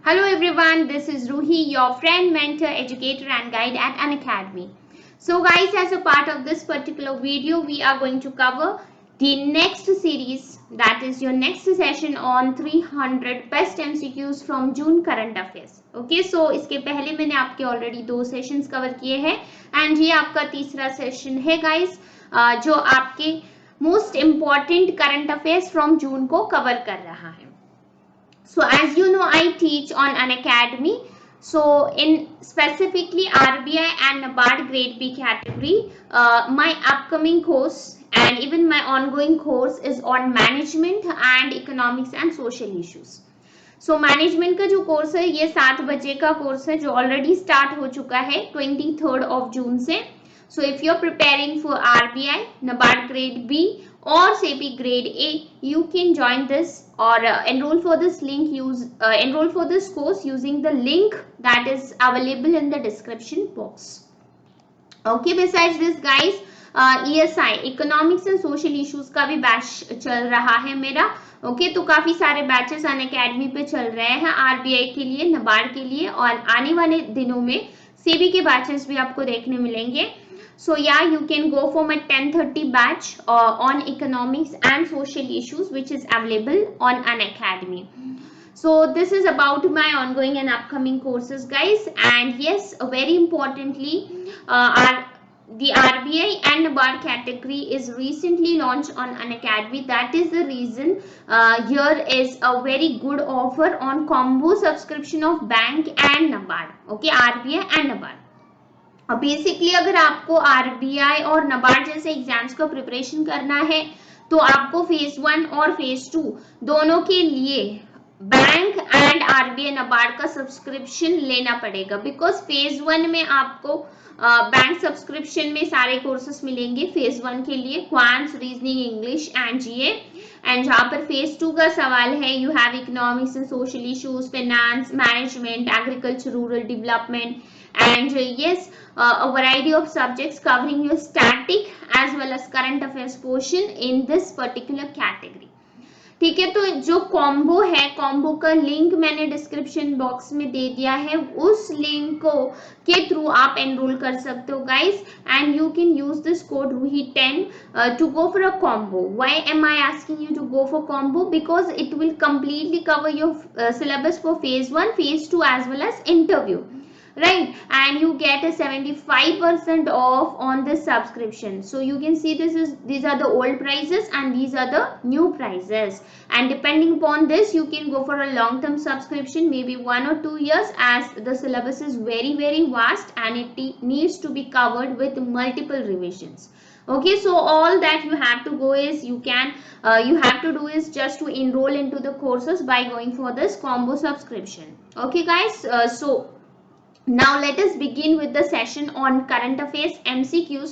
Hello everyone, this is Ruhi, your friend, mentor, educator and guide at Unacademy. So guys, as a part of this particular video, we are going to cover the next series, that is your next session on 300 best MCQs from June current affairs. Okay, so इसके पहले मैंने आपके already 2 sessions cover किए हैं and ये आपका तीसरा session है गाइस, जो आपके most important current affairs from June को कवर कर रहा है. So as you know, I teach on Unacademy. So in specifically RBI and NABARD grade B category, my upcoming course and even my ongoing course is on management and economics and social issues. So management का जो course है ये 7 बजे का course है जो already start हो चुका है 23rd of June से. So if you're preparing for RBI, NABARD grade B or SEBI grade A, you can join this or enroll for this course using the link that is available in the description box. Okay, besides this guys, ESI economics and social issues का भी batch चल रहा है मेरा. Okay, तो काफी सारे batches Unacademy पे चल रहे हैं आरबीआई के लिए, नबार्ड के लिए और आने वाले दिनों में सेबी के बैचेस भी आपको देखने मिलेंगे. So yeah, you can go for my 10:30 batch on economics and social issues which is available on Unacademy. So this is about my ongoing and upcoming courses guys, and yes, very importantly, the RBI and NABARD category is recently launched on Unacademy. That is the reason here is a very good offer on combo subscription of bank and NABARD. Okay, RBI and NABARD. अब basically अगर आपको RBI और नबार्ड जैसे exams का preparation करना है तो आपको फेज 1 और फेज 2 दोनों के लिए बैंक एंड आरबीआई नबार्ड का सब्सक्रिप्शन लेना पड़ेगा. बिकॉज फेज 1 में आपको बैंक सब्सक्रिप्शन में सारे कोर्सेस मिलेंगे फेज 1 के लिए, quants, reasoning, English and GA. And जहां पर फेज 2 का सवाल है, you have economics and social issues, finance, management, agriculture, rural development and yes, a variety of subjects covering your static as well as current affairs portion in this particular category. ठीक है, तो जो combo है, combo का link मैंने description box में दे दिया है, उस लिंक को के थ्रू आप एनरोल कर सकते हो guys and you can use this code RUHI10 to go for a combo. Why am I asking you to go for combo? Because it will completely cover your syllabus for phase 1, phase 2 as well as interview. Right, and you get a 75% off on this subscription. So you can see these are the old prices and these are the new prices, and depending upon this you can go for a long term subscription, maybe 1 or 2 years, as the syllabus is very vast and it needs to be covered with multiple revisions. Okay, so all that you have to go is you have to do is just to enroll into the courses by going for this combo subscription. Okay guys, so now let us begin with the session on current affairs MCQs.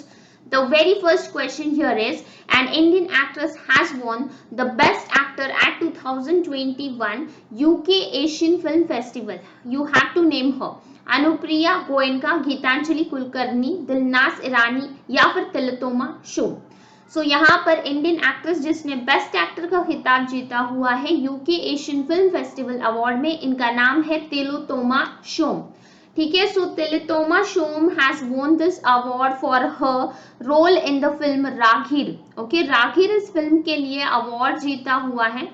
The very first question here is, an Indian actress has won the best actor at 2021 UK Asian Film Festival. You have to name her. Anupriya Goenka, Gitanjali Kulkarni, Dilnaz Irani या फिर Tillotama Shome. So यहाँ पर Indian actress जिसने best actor का खिताब जीता हुआ है UK Asian film festival award में, इनका नाम है तिलोत्तमा शोम. ठीक है, so Tillotama Shome has won this award for her role in the film Raahgir. Okay, Raahgir इस फिल्म के लिए अवार्ड जीता हुआ है.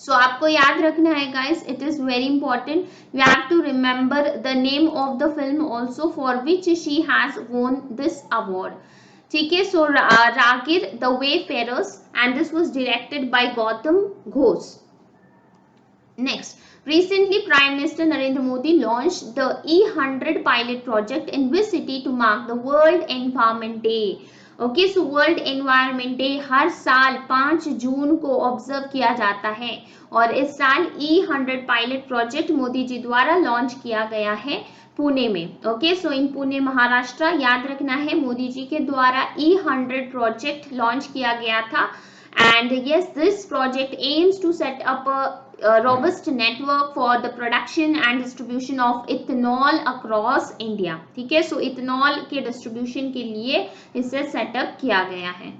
सो आपको याद रखना है guys, it is very important. You have to remember the name of the film also for which she has won this award. ठीक है, so Raahgir the wayfarers and this was directed by Goutam Ghose. Next, recently Prime Minister Narendra Modi launched the E100 pilot project in which city to mark the World Environment Day. Okay, so World Environment Day हर साल 5 जून को observe किया जाता है और इस साल E100 pilot project Modi ji द्वारा launch किया गया है पुणे में. ओके, सो इन पुणे महाराष्ट्र, याद रखना है मोदी जी के द्वारा E100 प्रोजेक्ट लॉन्च किया गया था. And yes, this project aims to set up a robust network for the production and distribution of ethanol across India. ठीक है, सो इथेनॉल के डिस्ट्रीब्यूशन के लिए इसे सेटअप किया गया है.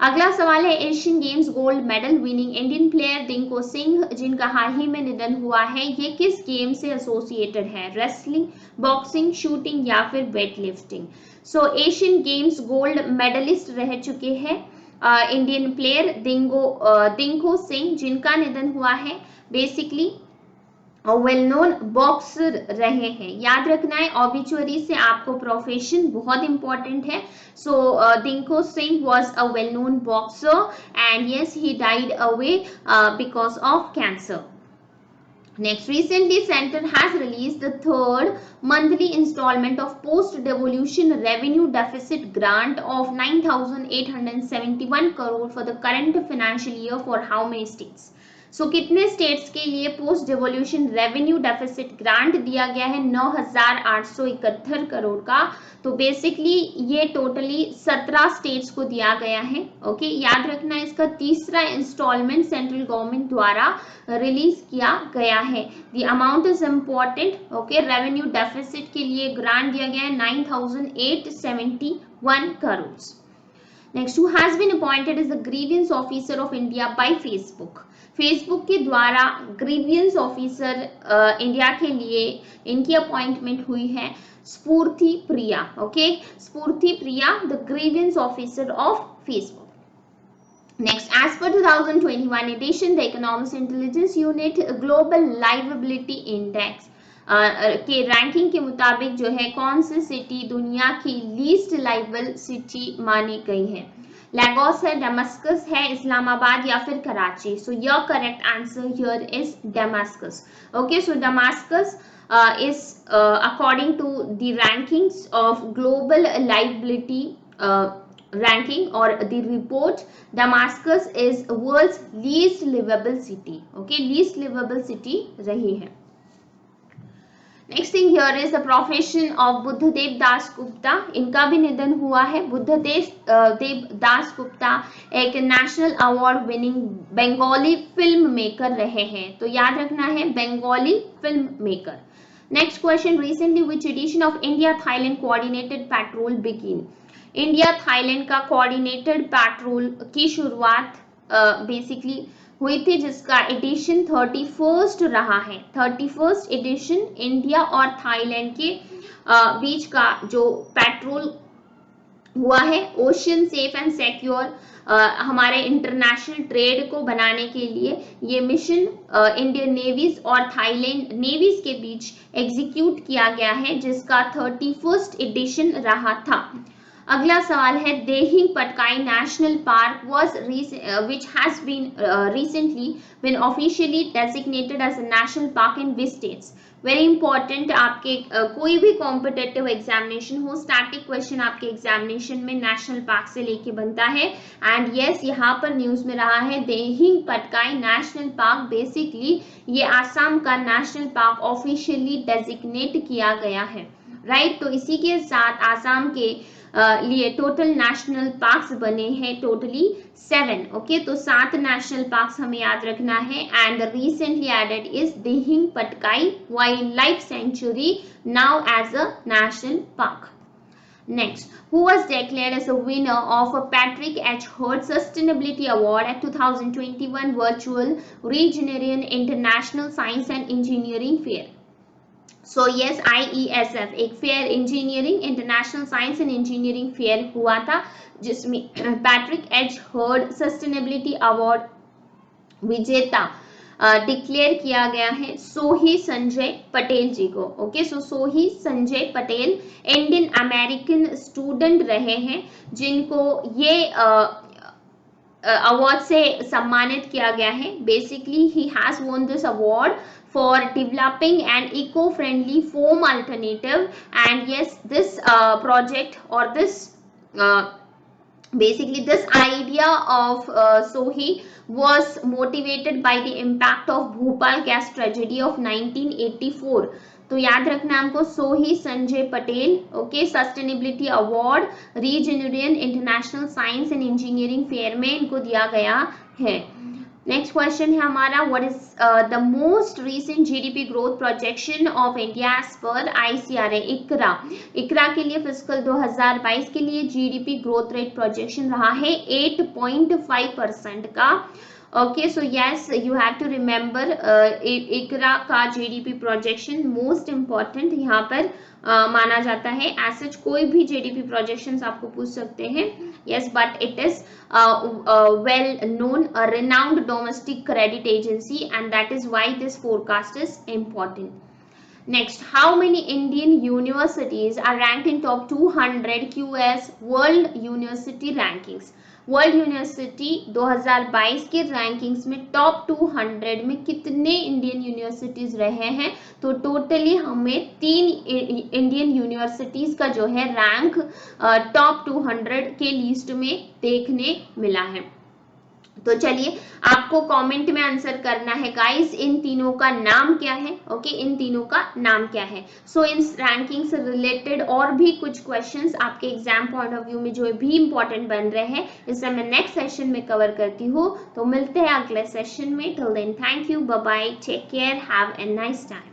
अगला सवाल है Asian games gold medal winning Indian player Dingko Singh जिनका हाल ही में निधन हुआ है, ये किस गेम से एसोसिएटेड है? रेसलिंग, बॉक्सिंग, शूटिंग या फिर वेट लिफ्टिंग? सो एशियन गेम्स गोल्ड मेडलिस्ट रह चुके हैं इंडियन प्लेयर दिंको सिंह जिनका निधन हुआ है, बेसिकली वेल नोन बॉक्सर रहे हैं। याद रखना है ऑबिचुअरी से आपको प्रोफेशन बहुत इंपॉर्टेंट है। So Dingko Singh was a well known boxer and yes he died away because of cancer. Next, recently Center has released the third monthly installment of post-devolution revenue deficit grant of 9,871 crore for the current financial year for how many states? सो कितने states के लिए post devolution revenue deficit grant दिया गया है? 9,871 करोड़ का. तो basically ये totally 17 states को दिया गया है. ओके, याद रखना इसका तीसरा इंस्टॉलमेंट सेंट्रल गवर्नमेंट द्वारा रिलीज किया गया है. The amount is important. Okay, revenue deficit के लिए ग्रांट दिया गया है 9,871 crore. Next, who has been appointed as the grievance officer of India by Facebook? Facebook के द्वारा ग्रीवियंस ऑफिसर इंडिया के लिए इनकी अपॉइंटमेंट हुई है स्फूर्ति Priya. Okay, Spoorthi Priya the grievance officer of Facebook. Next, as per 2021 edition the economics intelligence unit global liveability index के ranking के मुताबिक जो है कौन सी सिटी दुनिया की लीस्ट लाइवेबल सिटी मानी गई है? Lagos है, Damascus है, इस्लामाबाद या फिर Karachi? So your correct answer here is Damascus. Okay, so Damascus is according to the rankings of global livability ranking or the report, Damascus is world's least livable city. Okay, least livable city रही है. Next thing here is the profession of Buddhadeb Das Gupta. इनका भी निधन हुआ है. बुद्धदेव दास गुप्ता एक national award winning Bengali film maker रहे हैं. तो याद रखना है Bengali film maker. Next question, recently which edition of India Thailand coordinated patrol begin? India Thailand का कोऑर्डिनेटेड पेट्रोल की शुरुआत बेसिकली हुई थी जिसका एडिशन 31st रहा है. 31st एडिशन इंडिया और थाईलैंड के बीच का जो पेट्रोल हुआ है ओशियन सेफ एंड सिक्योर हमारे इंटरनेशनल ट्रेड को बनाने के लिए ये मिशन इंडियन नेवीज और थाईलैंड नेवीज के बीच एग्जीक्यूट किया गया है जिसका 31st एडिशन रहा था. अगला सवाल है Dehing Patkai national park was which has been recently been officially designated as a national park in which states? Very important. आपके कोई भी कॉम्पिटेटिव एग्जामिनेशन हो, स्टैटिक क्वेश्चन आपके एग्जामिनेशन में नेशनल पार्क से लेके बनता है. एंड यस, यहाँ पर न्यूज में रहा है Dehing Patkai national park. Basically ये आसाम का नेशनल पार्क ऑफिशियली डेजिग्नेट किया गया है. राइट, तो इसी के साथ आसाम के लिए टोटल नेशनल पार्क्स बने हैं टोटली 7. ओके, तो 7 नेशनल पार्क्स हमें याद रखना है. And recently added is Dihing Patkai wildlife sanctuary now as a national park. Next, who was declared as a winner of a Patrick H. Heard Sustainability Award at 2021 Virtual Regeneration International Science and Engineering Fair? So yes, IESF एक fair engineering international science and engineering fair हुआ था जिसमें Patrick H heard sustainability award विजेता declare किया गया है सोही संजय पटेल जी को. ओके, सो सोही Sanjay Patel Indian American student रहे हैं जिनको ये अवार्ड से सम्मानित किया गया है. Basically he has won this award for developing an eco-friendly foam alternative, and yes, this project or this basically this idea of Sohi was motivated by the impact of Bhopal gas tragedy of 1984. तो याद रखना हमको Sohi Sanjay Patel. Okay, sustainability award regeneration international science and engineering fair में इनको दिया गया है. Next question है हमारा, what is the most recent GDP growth projection of India as per ICRA ICRA. ICRA के लिए फिस्कल 2022 के लिए जीडीपी ग्रोथ रेट प्रोजेक्शन रहा है 8.5% का। Okay, so yes, you have to remember ICRA का जीडीपी प्रोजेक्शन मोस्ट इम्पॉर्टेंट यहाँ पर माना जाता है। एज सच कोई भी जीडीपी प्रोजेक्शंस आपको पूछ सकते हैं, yes, but it is well known, a renowned domestic credit agency, and that is why this forecast is important. Next, how many Indian universities are ranked in top 200 QS World University Rankings? World university 2022 के rankings में top 200 में कितने Indian universities रहे हैं? तो totally हमें 3 Indian universities का जो है रैंक टॉप 200 के लिस्ट में देखने मिला है। तो चलिए, आपको कमेंट में आंसर करना है गाइस, इन तीनों का नाम क्या है। ओके, इन तीनों का नाम क्या है। सो इन रैंकिंग से रिलेटेड और भी कुछ क्वेश्चंस आपके एग्जाम पॉइंट ऑफ व्यू में जो भी इंपॉर्टेंट बन रहे हैं, इसे मैं नेक्स्ट सेशन में कवर करती हूँ। तो मिलते हैं अगले सेशन में। Till then, thank you, bye bye, take care, have a nice time.